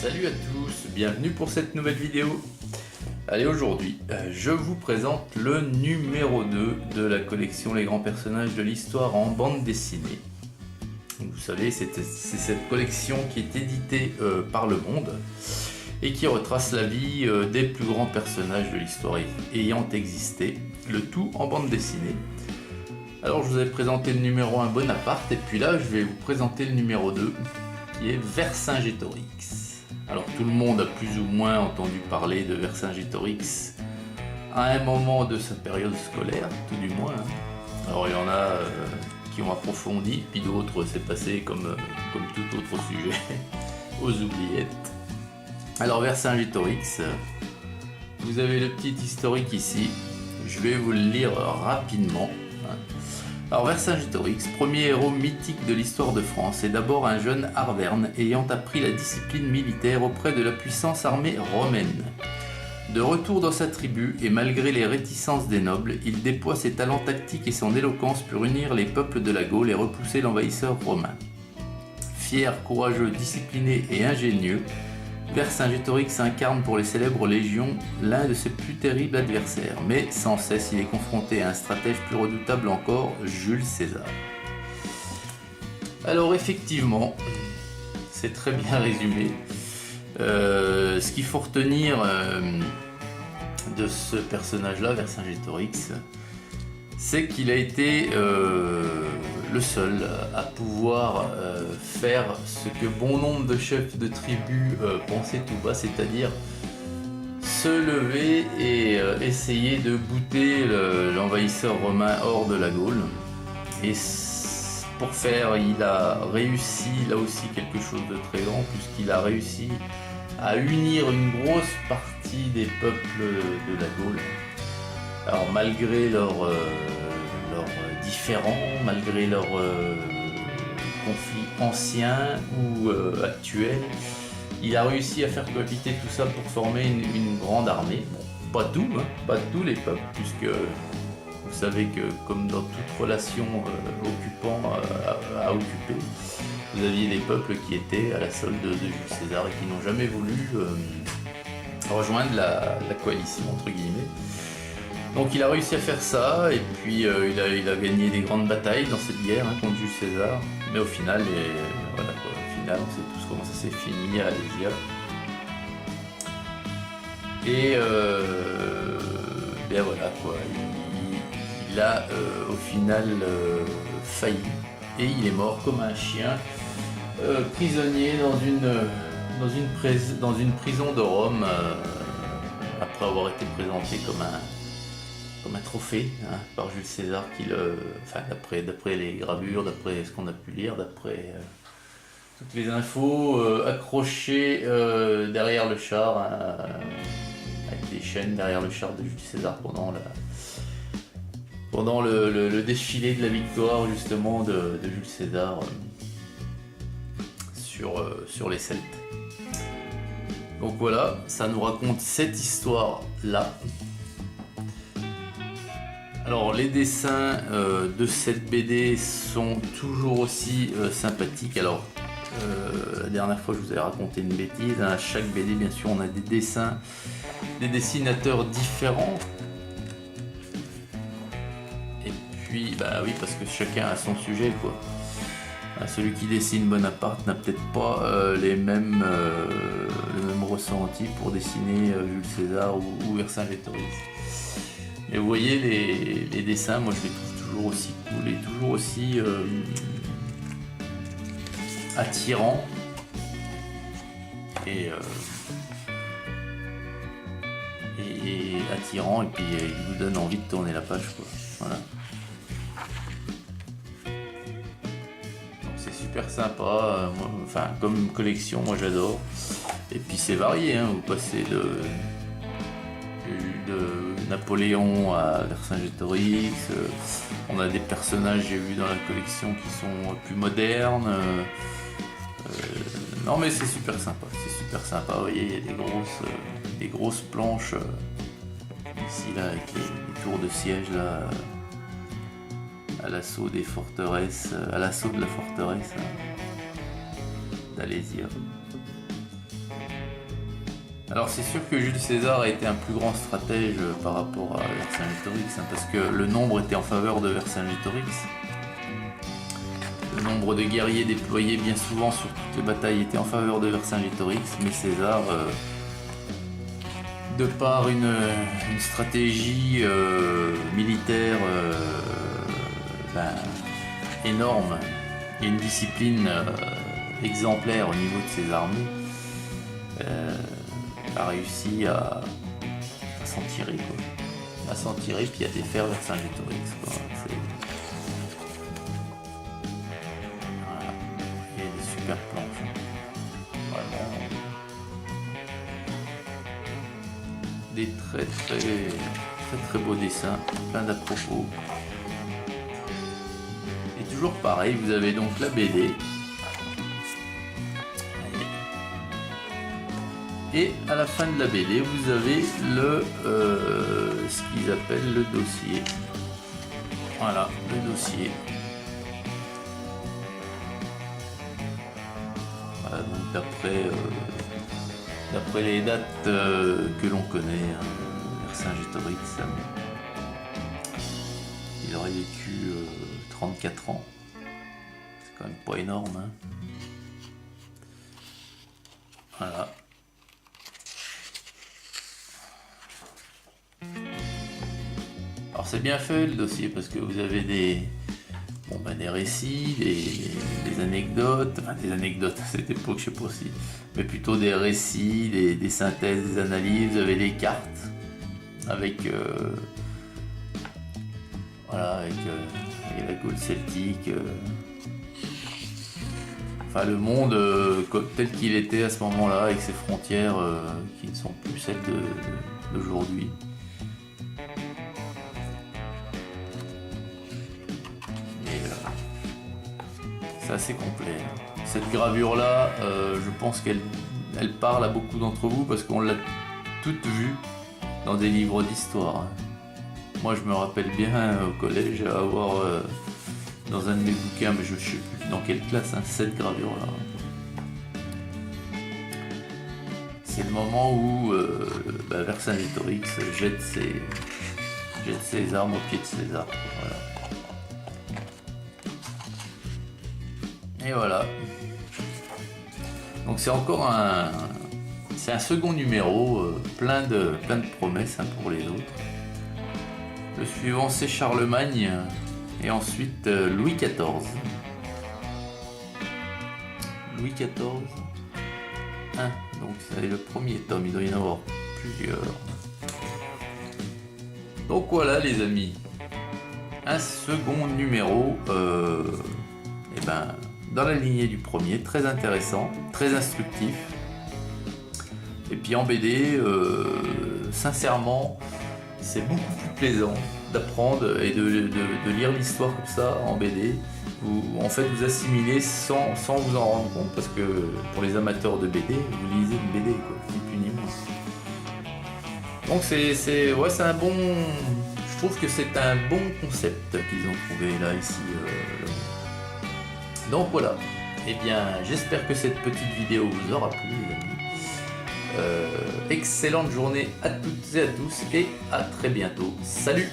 Salut à tous, bienvenue pour cette nouvelle vidéo. Allez, aujourd'hui, je vous présente le numéro 2 de la collection Les grands personnages de l'histoire en bande dessinée. Vous savez, c'est cette collection qui est éditée par Le Monde et qui retrace la vie des plus grands personnages de l'histoire ayant existé, le tout en bande dessinée. Alors, je vous avais présenté le numéro 1 Bonaparte, et puis là, je vais vous présenter le numéro 2 qui est Vercingétorix. Alors tout le monde a plus ou moins entendu parler de Vercingétorix à un moment de sa période scolaire, tout du moins. Alors il y en a qui ont approfondi, puis d'autres c'est passé comme tout autre sujet aux oubliettes. Alors Vercingétorix, vous avez le petit historique ici, je vais vous le lire rapidement. Alors Vercingétorix, premier héros mythique de l'histoire de France, est d'abord un jeune Arverne ayant appris la discipline militaire auprès de la puissance armée romaine. De retour dans sa tribu et malgré les réticences des nobles, il déploie ses talents tactiques et son éloquence pour unir les peuples de la Gaule et repousser l'envahisseur romain. Fier, courageux, discipliné et ingénieux, Vercingétorix incarne pour les célèbres légions l'un de ses plus terribles adversaires, mais sans cesse il est confronté à un stratège plus redoutable encore, Jules César. Alors effectivement, c'est très bien résumé. Ce qu'il faut retenir de ce personnage-là, Vercingétorix, c'est qu'il a été le seul à pouvoir faire ce que bon nombre de chefs de tribus pensaient tout bas, c'est-à-dire se lever et essayer de bouter l'envahisseur romain hors de la Gaule. Et pour faire, il a réussi là aussi quelque chose de très grand, puisqu'il a réussi à unir une grosse partie des peuples de la Gaule. Alors malgré leurs différends, malgré leurs conflits anciens ou actuels, il a réussi à faire cohabiter tout ça pour former une grande armée. Bon, pas tous les peuples, puisque vous savez que comme dans toute relation occupant à occuper, vous aviez des peuples qui étaient à la solde de Jules César et qui n'ont jamais voulu rejoindre la coalition, entre guillemets. Donc il a réussi à faire ça, et puis il a gagné des grandes batailles dans cette guerre contre Jules César, mais au final, voilà quoi, au final on sait tous comment ça s'est fini à Alésia. Et bien voilà quoi, il a au final failli, et il est mort comme un chien, prisonnier dans une prison de Rome, après avoir été présenté comme un trophée par Jules César, d'après les gravures, d'après ce qu'on a pu lire, d'après toutes les infos, accroché derrière le char, avec des chaînes derrière le char de Jules César pendant le défilé de la victoire justement de Jules César sur les Celtes. Donc voilà, ça nous raconte cette histoire-là. Alors les dessins de cette BD sont toujours aussi sympathiques. Alors la dernière fois je vous ai raconté une bêtise, à chaque BD bien sûr on a des dessins, des dessinateurs différents. Et puis bah oui, parce que chacun a son sujet quoi. Celui qui dessine Bonaparte n'a peut-être pas le même ressenti pour dessiner Jules César ou Vercingétorix. Et vous voyez les dessins, moi je les trouve toujours aussi cool et toujours aussi attirants et attirants, et puis ils vous donnent envie de tourner la page quoi. Voilà. Donc c'est super sympa, comme collection moi j'adore. Et puis c'est varié, vous passez de Napoléon à Vercingétorix, on a des personnages j'ai vu dans la collection qui sont plus modernes, non mais c'est super sympa, vous voyez il y a des grosses planches ici là avec les tours de siège là à l'assaut des forteresses, à l'assaut de la forteresse d'Alésia. Alors c'est sûr que Jules César a été un plus grand stratège par rapport à Vercingétorix, parce que le nombre était en faveur de Vercingétorix. Le nombre de guerriers déployés bien souvent sur toutes les batailles était en faveur de Vercingétorix, mais César, de par une stratégie militaire énorme et une discipline exemplaire au niveau de ses armées, a réussi à s'en tirer, quoi. À s'en tirer puis à défaire Vercingétorix, quoi. Voilà. Il y a des super planches, hein. Vraiment des très beaux dessins, plein d'à-propos. Et toujours pareil, vous avez donc la BD. Et à la fin de la BD, vous avez ce qu'ils appellent le dossier. Voilà, le dossier. Voilà, donc d'après les dates que l'on connaît, hein, Vercingétorix, il aurait vécu 34 ans. C'est quand même pas énorme, hein. Voilà. Alors c'est bien fait le dossier parce que vous avez des récits, des anecdotes, enfin des anecdotes à cette époque, je sais pas si, mais plutôt des récits, des synthèses, des analyses. Vous avez des cartes avec avec la Gaule celtique, enfin le monde tel qu'il était à ce moment-là, avec ses frontières qui ne sont plus celles d'aujourd'hui. C'est assez complet. Cette gravure-là, je pense qu'elle parle à beaucoup d'entre vous parce qu'on l'a toute vue dans des livres d'histoire. Moi, je me rappelle bien au collège avoir dans un de mes bouquins, mais je ne sais plus dans quelle classe, cette gravure-là. C'est le moment où Vercingétorix jette ses armes au pied de César. Voilà. Et voilà. Donc c'est encore un second numéro, plein de promesses, pour les autres. Le suivant c'est Charlemagne et ensuite Louis XIV. Louis XIV. Donc c'est le premier tome, il doit y en avoir plusieurs. Donc voilà les amis, un second numéro dans la lignée du premier, très intéressant, très instructif. Et puis en BD, sincèrement, c'est beaucoup plus plaisant d'apprendre et de lire l'histoire comme ça en BD. Où en fait vous assimilez sans vous en rendre compte, parce que pour les amateurs de BD, vous lisez une BD, quoi, ni plus ni moins. Donc c'est un bon, je trouve que c'est un bon concept qu'ils ont trouvé là ici. Donc voilà, et bien j'espère que cette petite vidéo vous aura plu, les amis. Excellente journée à toutes et à tous et à très bientôt. Salut!